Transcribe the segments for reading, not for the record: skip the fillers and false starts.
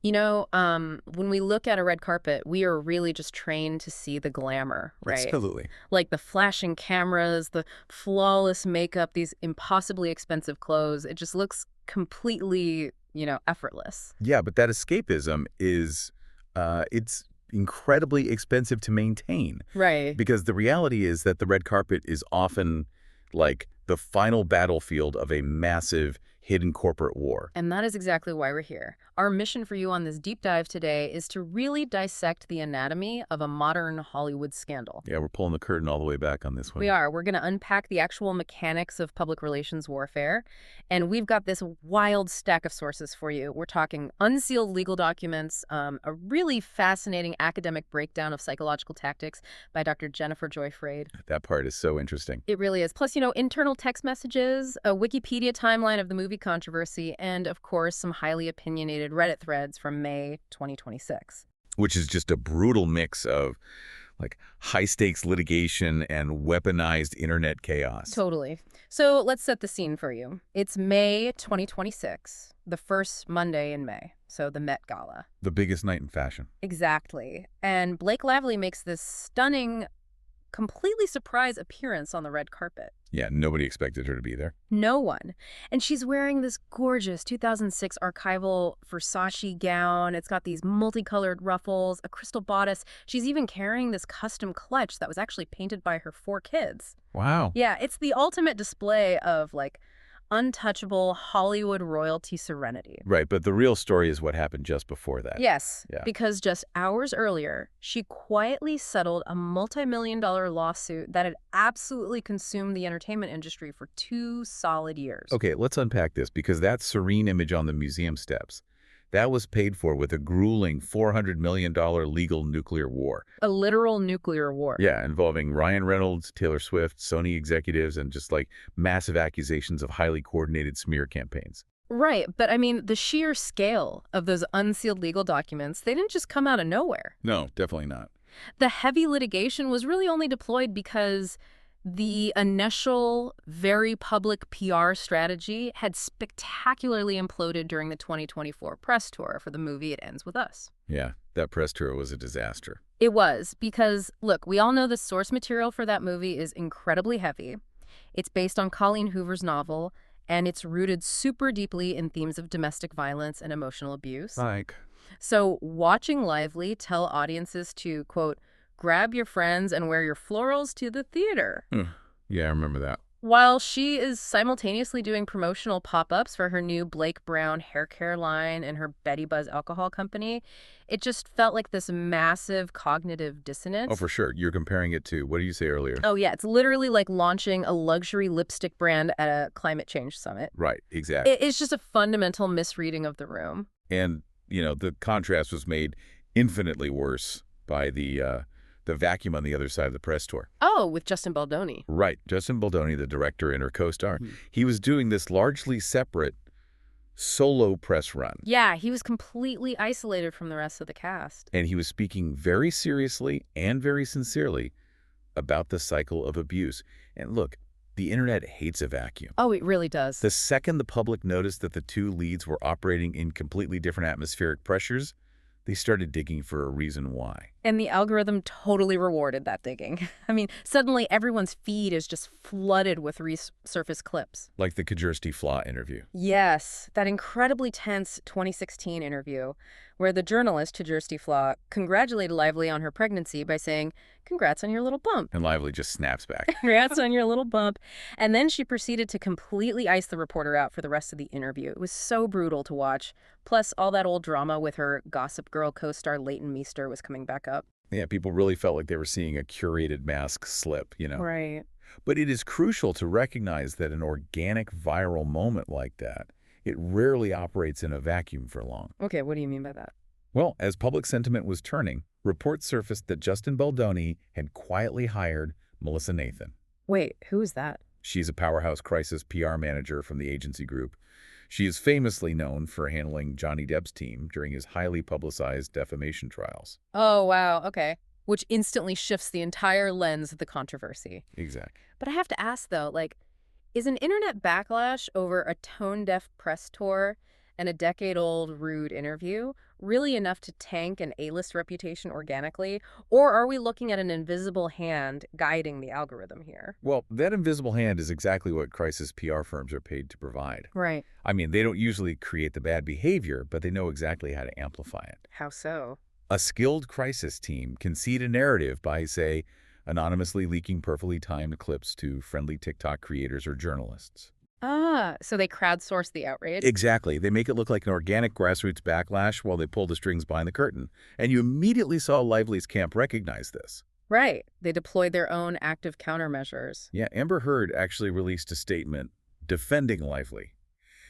When we look at a red carpet, we are really just trained to see the glamour, right? Absolutely. Like the flashing cameras, the flawless makeup, these impossibly expensive clothes. It just looks completely, effortless. Yeah, but that escapism it's incredibly expensive to maintain Right. because the reality is that the red carpet is often like the final battlefield of a massive hidden corporate war. And that is exactly why we're here. Our mission for you on this deep dive today is to really dissect the anatomy of a modern Hollywood scandal. Yeah, we're pulling the curtain all the way back on this We one. are. We're going to unpack the actual mechanics of public relations warfare. And we've got this wild stack of sources for you. We're talking unsealed legal documents, a really fascinating academic breakdown of psychological tactics by Dr. Jennifer Joy Freyd. That part is so interesting. It really is. Plus, internal text messages, a Wikipedia timeline of the movie controversy, and, of course, some highly opinionated Reddit threads from May 2026. Which is just a brutal mix of like high-stakes litigation and weaponized internet chaos. Totally. So let's set the scene for you. It's May 2026, the first Monday in May, so the Met Gala. The biggest night in fashion. Exactly. And Blake Lively makes this stunning, completely surprise appearance on the red carpet. Yeah, nobody expected her to be there. No one. And she's wearing this gorgeous 2006 archival Versace gown. It's got these multicolored ruffles, a crystal bodice. She's even carrying this custom clutch that was actually painted by her 4 kids. Wow. Yeah, it's the ultimate display of, untouchable Hollywood royalty serenity. Right, but the real story is what happened just before that. Yes, Yeah. because just hours earlier, she quietly settled a multi-million-dollar lawsuit that had absolutely consumed the entertainment industry for 2 solid years. Okay, let's unpack this because that serene image on the museum steps, that was paid for with a grueling $400 million legal nuclear war. A literal nuclear war. Yeah, involving Ryan Reynolds, Taylor Swift, Sony executives, and just like massive accusations of highly coordinated smear campaigns. Right, but I mean, the sheer scale of those unsealed legal documents, they didn't just come out of nowhere. No, definitely not. The heavy litigation was really only deployed because the initial, very public PR strategy had spectacularly imploded during the 2024 press tour for the movie It Ends With Us. Yeah, that press tour was a disaster. It was, because, look, we all know the source material for that movie is incredibly heavy. It's based on Colleen Hoover's novel, and it's rooted super deeply in themes of domestic violence and emotional abuse. Like, So watching Lively tell audiences to, quote, grab your friends and wear your florals to the theater, yeah, I remember that. while she is simultaneously doing promotional pop-ups for her new Blake Brown hair care line and her Betty Buzz alcohol company, it just felt like this massive cognitive dissonance. Oh, for sure. You're comparing it to, what did you say earlier? Oh, yeah, it's literally like launching a luxury lipstick brand at a climate change summit. Right, exactly. It's just a fundamental misreading of the room. And, the contrast was made infinitely worse by the vacuum on the other side of the press tour. Oh, with Justin Baldoni. Right. Justin Baldoni, the director and her co-star, he was doing this largely separate solo press run. Yeah, he was completely isolated from the rest of the cast. And he was speaking very seriously and very sincerely about the cycle of abuse. And look, the internet hates a vacuum. Oh, it really does. The second the public noticed that the 2 leads were operating in completely different atmospheric pressures, they started digging for a reason why. And the algorithm totally rewarded that digging. I mean, suddenly everyone's feed is just flooded with resurfaced clips. Like the Kajirsti Flaw interview. Yes, that incredibly tense 2016 interview where the journalist, Kajirsti Flaw, congratulated Lively on her pregnancy by saying, congrats on your little bump. And Lively just snaps back. Congrats on your little bump. And then she proceeded to completely ice the reporter out for the rest of the interview. It was so brutal to watch. Plus, all that old drama with her Gossip Girl co-star Leighton Meester was coming back up. Yeah, people really felt like they were seeing a curated mask slip, Right. But it is crucial to recognize that an organic viral moment like that, it rarely operates in a vacuum for long. Okay, what do you mean by that? Well, as public sentiment was turning, reports surfaced that Justin Baldoni had quietly hired Melissa Nathan. Wait, who is that? She's a powerhouse crisis PR manager from the agency group. She is famously known for handling Johnny Depp's team during his highly publicized defamation trials. Oh, wow, okay. Which instantly shifts the entire lens of the controversy. Exactly. But I have to ask, though, is an internet backlash over a tone-deaf press tour and a decade-old rude interview really enough to tank an A-list reputation organically? Or are we looking at an invisible hand guiding the algorithm here? Well, that invisible hand is exactly what crisis PR firms are paid to provide. Right. I mean, they don't usually create the bad behavior, but they know exactly how to amplify it. How so? A skilled crisis team can seed a narrative by, say, anonymously leaking perfectly timed clips to friendly TikTok creators or journalists. Ah, so they crowdsource the outrage? Exactly. They make it look like an organic grassroots backlash while they pull the strings behind the curtain. And you immediately saw Lively's camp recognize this. Right. They deployed their own active countermeasures. Yeah, Amber Heard actually released a statement defending Lively.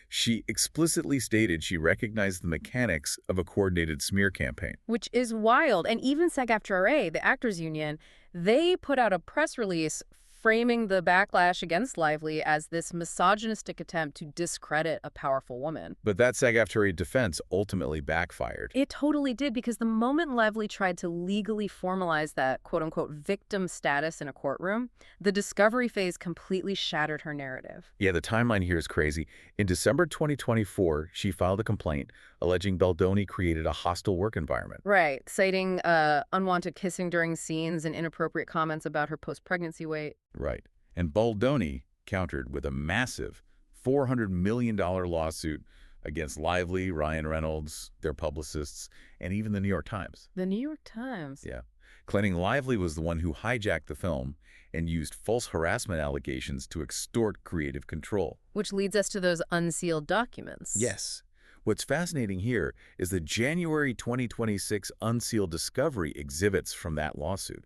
She explicitly stated she recognized the mechanics of a coordinated smear campaign. Which is wild. And even SAG-AFTRA, the actors union, they put out a press release framing the backlash against Lively as this misogynistic attempt to discredit a powerful woman. But that SAG-AFTRA defense ultimately backfired. It totally did, because the moment Lively tried to legally formalize that quote-unquote victim status in a courtroom, the discovery phase completely shattered her narrative. Yeah, the timeline here is crazy. In December 2024, she filed a complaint alleging Baldoni created a hostile work environment. Right, citing unwanted kissing during scenes and inappropriate comments about her post-pregnancy weight. Right. And Baldoni countered with a massive $400 million lawsuit against Lively, Ryan Reynolds, their publicists, and even the New York Times. The New York Times. Yeah. Claiming Lively was the one who hijacked the film and used false harassment allegations to extort creative control. Which leads us to those unsealed documents. Yes. What's fascinating here is the January 2026 unsealed discovery exhibits from that lawsuit.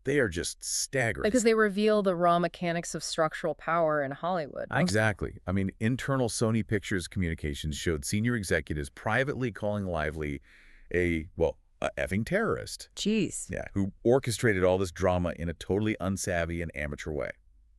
They are just staggering. Because they reveal the raw mechanics of structural power in Hollywood. Exactly. I mean, internal Sony Pictures communications showed senior executives privately calling Lively a effing terrorist. Jeez. Yeah, who orchestrated all this drama in a totally unsavvy and amateur way.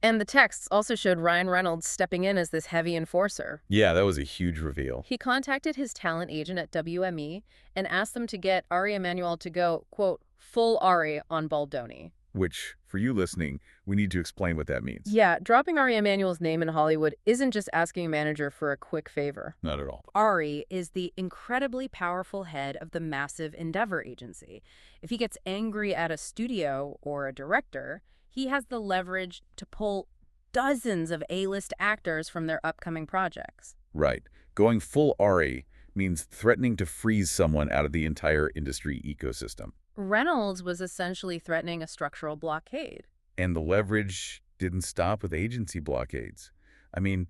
And the texts also showed Ryan Reynolds stepping in as this heavy enforcer. Yeah, that was a huge reveal. He contacted his talent agent at WME and asked them to get Ari Emanuel to go, quote, full Ari on Baldoni. Which, for you listening, we need to explain what that means. Yeah, dropping Ari Emanuel's name in Hollywood isn't just asking a manager for a quick favor. Not at all. Ari is the incredibly powerful head of the massive Endeavor agency. If he gets angry at a studio or a director, he has the leverage to pull dozens of A-list actors from their upcoming projects. Right. Going full Ari means threatening to freeze someone out of the entire industry ecosystem. Reynolds was essentially threatening a structural blockade. And the leverage didn't stop with agency blockades. I mean,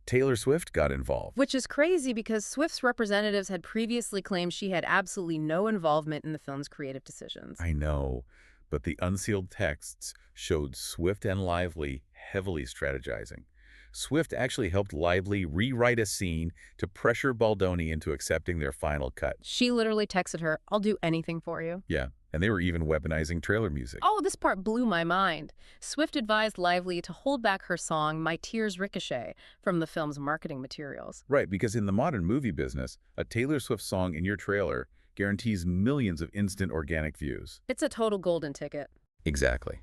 Taylor Swift got involved. Which is crazy because Swift's representatives had previously claimed she had absolutely no involvement in the film's creative decisions. I know, but the unsealed texts showed Swift and Lively heavily strategizing. Swift actually helped Lively rewrite a scene to pressure Baldoni into accepting their final cut. She literally texted her, "I'll do anything for you." Yeah, and they were even weaponizing trailer music. Oh, this part blew my mind. Swift advised Lively to hold back her song, My Tears Ricochet, from the film's marketing materials. Right, because in the modern movie business, a Taylor Swift song in your trailer guarantees millions of instant organic views. It's a total golden ticket. Exactly.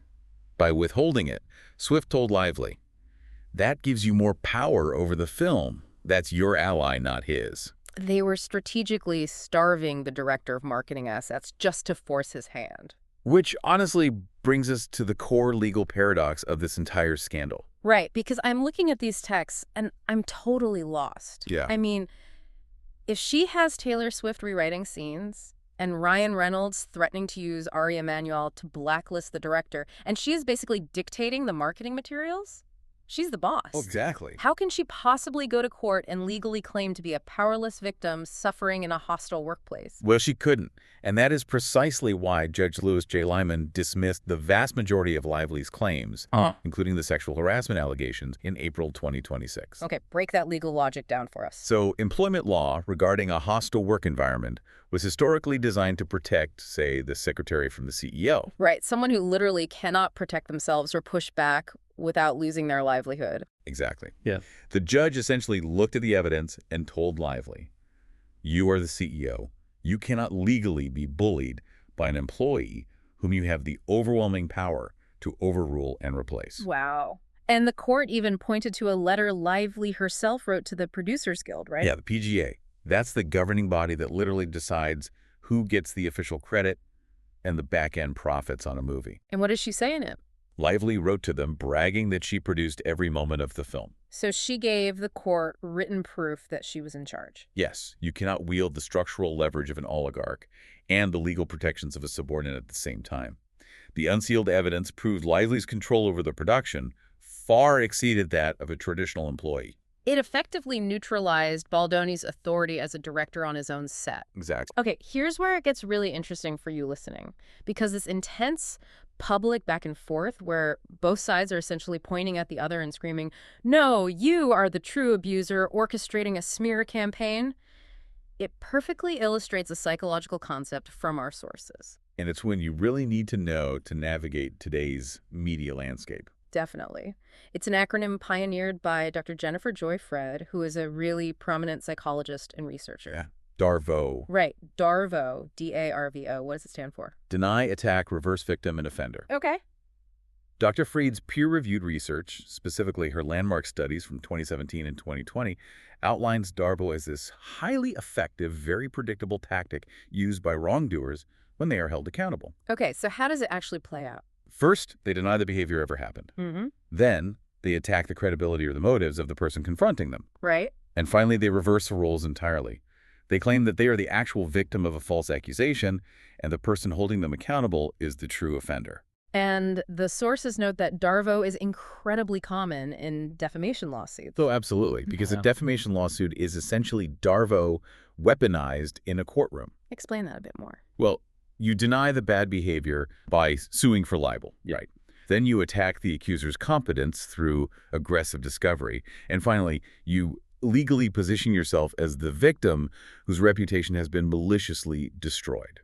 By withholding it, Swift told Lively, that gives you more power over the film. That's your ally, not his. They were strategically starving the director of marketing assets just to force his hand. Which honestly brings us to the core legal paradox of this entire scandal. Right, because I'm looking at these texts and I'm totally lost. Yeah. I mean, if she has Taylor Swift rewriting scenes and Ryan Reynolds threatening to use Ari Emanuel to blacklist the director, and she is basically dictating the marketing materials, she's the boss. Oh, exactly. How can she possibly go to court and legally claim to be a powerless victim suffering in a hostile workplace? Well, she couldn't. And that is precisely why Judge Louis J. Lyman dismissed the vast majority of Lively's claims, including the sexual harassment allegations, in April 2026. Okay, break that legal logic down for us. So, employment law regarding a hostile work environment was historically designed to protect, say, the secretary from the CEO. Right, someone who literally cannot protect themselves or push back without losing their livelihood. Exactly. Yeah. The judge essentially looked at the evidence and told Lively, you are the CEO. You cannot legally be bullied by an employee whom you have the overwhelming power to overrule and replace. Wow. And the court even pointed to a letter Lively herself wrote to the Producers Guild, right? Yeah, the PGA. That's the governing body that literally decides who gets the official credit and the back-end profits on a movie. And what does she say in it? Lively wrote to them, bragging that she produced every moment of the film. So she gave the court written proof that she was in charge. Yes, you cannot wield the structural leverage of an oligarch and the legal protections of a subordinate at the same time. The unsealed evidence proved Lively's control over the production far exceeded that of a traditional employee. It effectively neutralized Baldoni's authority as a director on his own set. Exactly. Okay, here's where it gets really interesting for you listening, because this intense public back and forth where both sides are essentially pointing at the other and screaming, "No, you are the true abuser orchestrating a smear campaign," it perfectly illustrates a psychological concept from our sources. And it's when you really need to know to navigate today's media landscape. Definitely. It's an acronym pioneered by Dr. Jennifer Joy Fred, who is a really prominent psychologist and researcher. Yeah. DARVO. Right. DARVO, D-A-R-V-O. What does it stand for? Deny, attack, reverse victim, and offender. Okay. Dr. Fried's peer-reviewed research, specifically her landmark studies from 2017 and 2020, outlines DARVO as this highly effective, very predictable tactic used by wrongdoers when they are held accountable. Okay, so how does it actually play out? First, they deny the behavior ever happened. Mm-hmm. Then, they attack the credibility or the motives of the person confronting them. Right. And finally, they reverse the roles entirely. They claim that they are the actual victim of a false accusation, and the person holding them accountable is the true offender. And the sources note that DARVO is incredibly common in defamation lawsuits. So absolutely, because a Yeah. defamation lawsuit is essentially DARVO weaponized in a courtroom. Explain that a bit more. Well, you deny the bad behavior by suing for libel, right? Then you attack the accuser's competence through aggressive discovery. And finally, you legally position yourself as the victim whose reputation has been maliciously destroyed.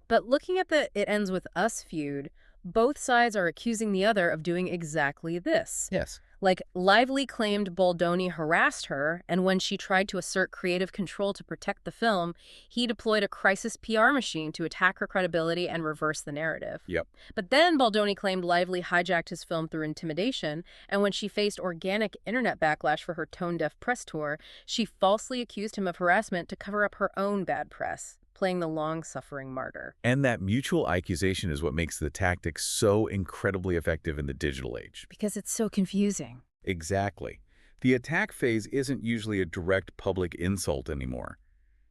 But looking at the "it ends with us" feud, both sides are accusing the other of doing exactly this. Yes. Like, Lively claimed Baldoni harassed her, and when she tried to assert creative control to protect the film, he deployed a crisis PR machine to attack her credibility and reverse the narrative. Yep. But then Baldoni claimed Lively hijacked his film through intimidation, and when she faced organic internet backlash for her tone-deaf press tour, she falsely accused him of harassment to cover up her own bad press, playing the long-suffering martyr. And that mutual accusation is what makes the tactic so incredibly effective in the digital age. Because it's so confusing. Exactly. The attack phase isn't usually a direct public insult anymore.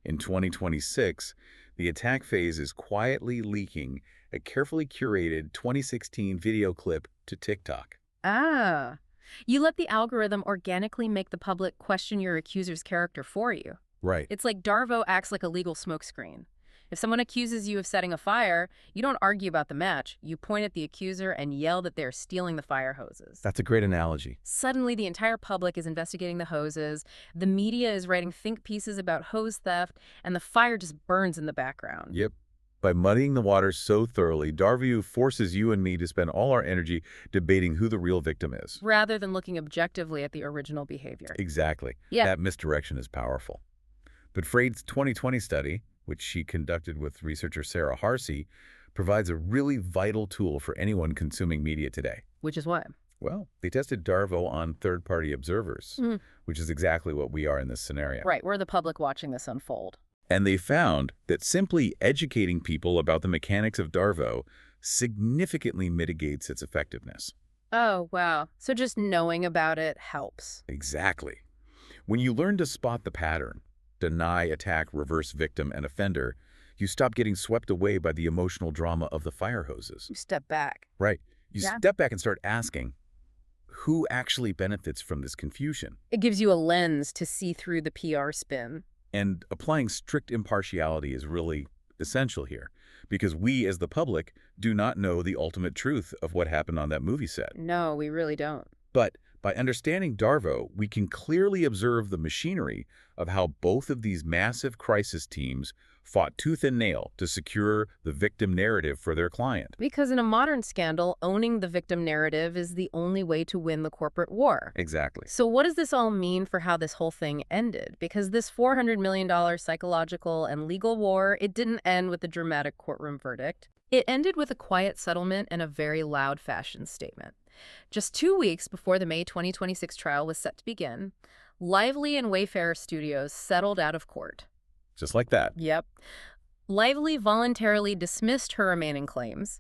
In 2026, the attack phase is quietly leaking a carefully curated 2016 video clip to TikTok. Ah. You let the algorithm organically make the public question your accuser's character for you. Right. It's like DARVO acts like a legal smokescreen. If someone accuses you of setting a fire, you don't argue about the match. You point at the accuser and yell that they're stealing the fire hoses. That's a great analogy. Suddenly, the entire public is investigating the hoses, the media is writing think pieces about hose theft, and the fire just burns in the background. Yep. By muddying the waters so thoroughly, DARVO forces you and me to spend all our energy debating who the real victim is. Rather than looking objectively at the original behavior. Exactly. Yeah. That misdirection is powerful. But Freyd's 2020 study, which she conducted with researcher Sarah Harsey, provides a really vital tool for anyone consuming media today. Which is what? Well, they tested DARVO on third-party observers, which is exactly what we are in this scenario. Right, we're the public watching this unfold. And they found that simply educating people about the mechanics of DARVO significantly mitigates its effectiveness. Oh, wow. So just knowing about it helps. Exactly. When you learn to spot the pattern, deny, attack, reverse victim, and offender, you stop getting swept away by the emotional drama of the fire hoses. You step back. Right. You Yeah. step back and start asking, who actually benefits from this confusion? It gives you a lens to see through the PR spin. And applying strict impartiality is really essential here, because we as the public do not know the ultimate truth of what happened on that movie set. No, we really don't. But by understanding DARVO, we can clearly observe the machinery of how both of these massive crisis teams fought tooth and nail to secure the victim narrative for their client. Because in a modern scandal, owning the victim narrative is the only way to win the corporate war. Exactly. So what does this all mean for how this whole thing ended? Because this $400 million psychological and legal war, it didn't end with a dramatic courtroom verdict. It ended with a quiet settlement and a very loud fashion statement. Just 2 weeks before the May 2026 trial was set to begin, Lively and Wayfarer Studios settled out of court. Just like that. Yep. Lively voluntarily dismissed her remaining claims,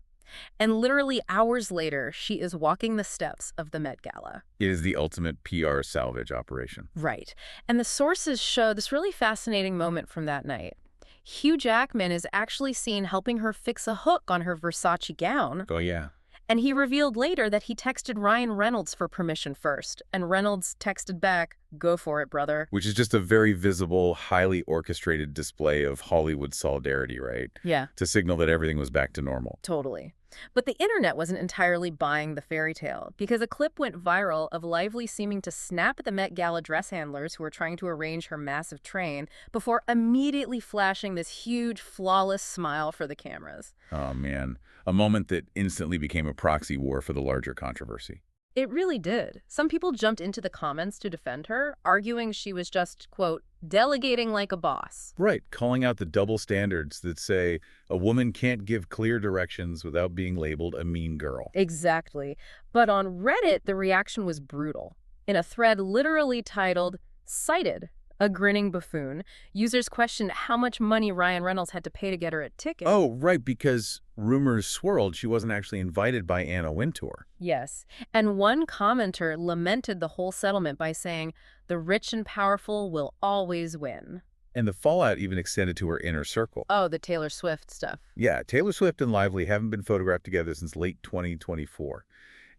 and literally hours later, she is walking the steps of the Met Gala. It is the ultimate PR salvage operation. Right. And the sources show this really fascinating moment from that night. Hugh Jackman is actually seen helping her fix a hook on her Versace gown. Oh, yeah. And he revealed later that he texted Ryan Reynolds for permission first, and Reynolds texted back, "Go for it, brother." Which is just a very visible, highly orchestrated display of Hollywood solidarity, right? Yeah, To signal that everything was back to normal. totally. But the internet wasn't entirely buying the fairy tale, because a clip went viral of Lively seeming to snap at the Met Gala dress handlers who were trying to arrange her massive train before immediately flashing this huge, flawless smile for the cameras. Oh, man. A moment that instantly became a proxy war for the larger controversy. It really did. Some people jumped into the comments to defend her, arguing she was just, quote, delegating like a boss. Right, calling out the double standards that say a woman can't give clear directions without being labeled a mean girl. Exactly. But on Reddit, the reaction was brutal. In a thread literally titled, "Cited, a grinning buffoon," users questioned how much money Ryan Reynolds had to pay to get her a ticket. Oh, right, because rumors swirled she wasn't actually invited by Anna Wintour. Yes. And one commenter lamented the whole settlement by saying, "The rich and powerful will always win." And the fallout even extended to her inner circle. Oh, the Taylor Swift stuff. Yeah, Taylor Swift and Lively haven't been photographed together since late 2024.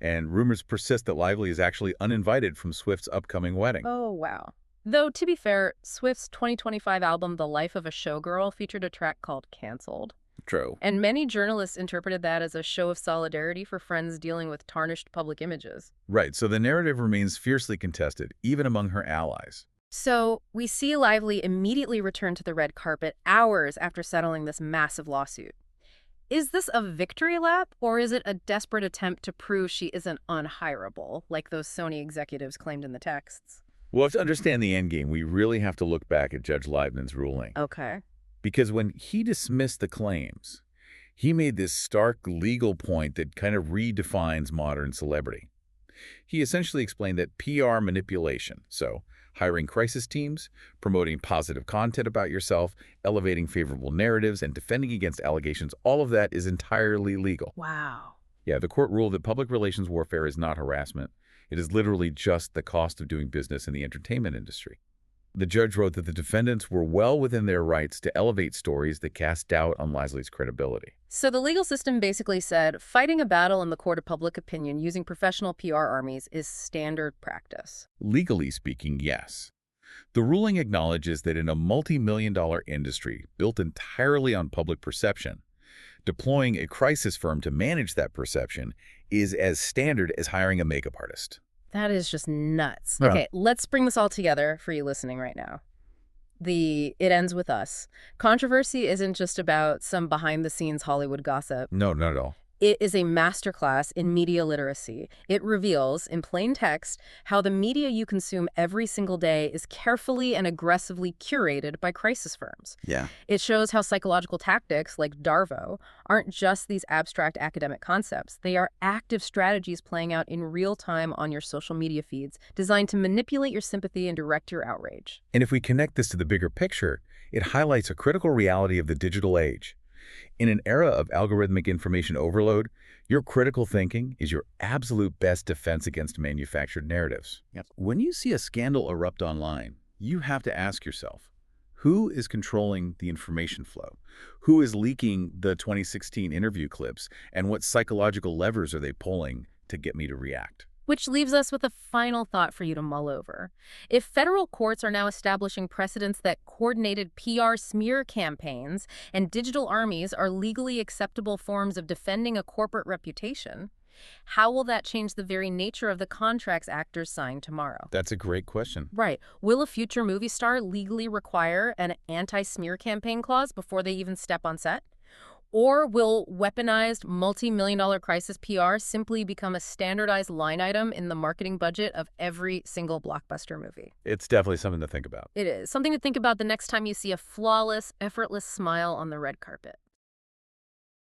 And rumors persist that Lively is actually uninvited from Swift's upcoming wedding. Oh, wow. Though, to be fair, Swift's 2025 album, The Life of a Showgirl, featured a track called Cancelled. True. And many journalists interpreted that as a show of solidarity for friends dealing with tarnished public images. Right, so the narrative remains fiercely contested, even among her allies. So, we see Lively immediately return to the red carpet hours after settling this massive lawsuit. Is this a victory lap, or is it a desperate attempt to prove she isn't unhireable, like those Sony executives claimed in the texts? Well, to understand the endgame, we really have to look back at Judge Liebman's ruling. Okay. Because when he dismissed the claims, he made this stark legal point that kind of redefines modern celebrity. He essentially explained that PR manipulation, so hiring crisis teams, promoting positive content about yourself, elevating favorable narratives, and defending against allegations, all of that is entirely legal. Wow. Yeah, the court ruled that public relations warfare is not harassment. It is literally just the cost of doing business in the entertainment industry. The judge wrote that the defendants were well within their rights to elevate stories that cast doubt on Lively's credibility. So the legal system basically said fighting a battle in the court of public opinion using professional PR armies is standard practice. Legally speaking, yes. The ruling acknowledges that in a multi-million-dollar industry built entirely on public perception, deploying a crisis firm to manage that perception is as standard as hiring a makeup artist. That is just nuts. Yeah. Okay, let's bring this all together for you listening right now. It ends with us. Controversy isn't just about some behind-the-scenes Hollywood gossip. No, not at all. It is a masterclass in media literacy. It reveals, in plain text, how the media you consume every single day is carefully and aggressively curated by crisis firms. Yeah. It shows how psychological tactics like Darvo aren't just these abstract academic concepts. They are active strategies playing out in real time on your social media feeds, designed to manipulate your sympathy and direct your outrage. And if we connect this to the bigger picture, it highlights a critical reality of the digital age. In an era of algorithmic information overload, your critical thinking is your absolute best defense against manufactured narratives. Yep. When you see a scandal erupt online, you have to ask yourself, who is controlling the information flow? Who is leaking the 2016 interview clips? And what psychological levers are they pulling to get me to react? Which leaves us with a final thought for you to mull over. If federal courts are now establishing precedents that coordinated PR smear campaigns and digital armies are legally acceptable forms of defending a corporate reputation, how will that change the very nature of the contracts actors sign tomorrow? That's a great question. Right. Will a future movie star legally require an anti-smear campaign clause before they even step on set? Or will weaponized multi-million-dollar crisis PR simply become a standardized line item in the marketing budget of every single blockbuster movie? It's definitely something to think about. It is. Something to think about the next time you see a flawless, effortless smile on the red carpet.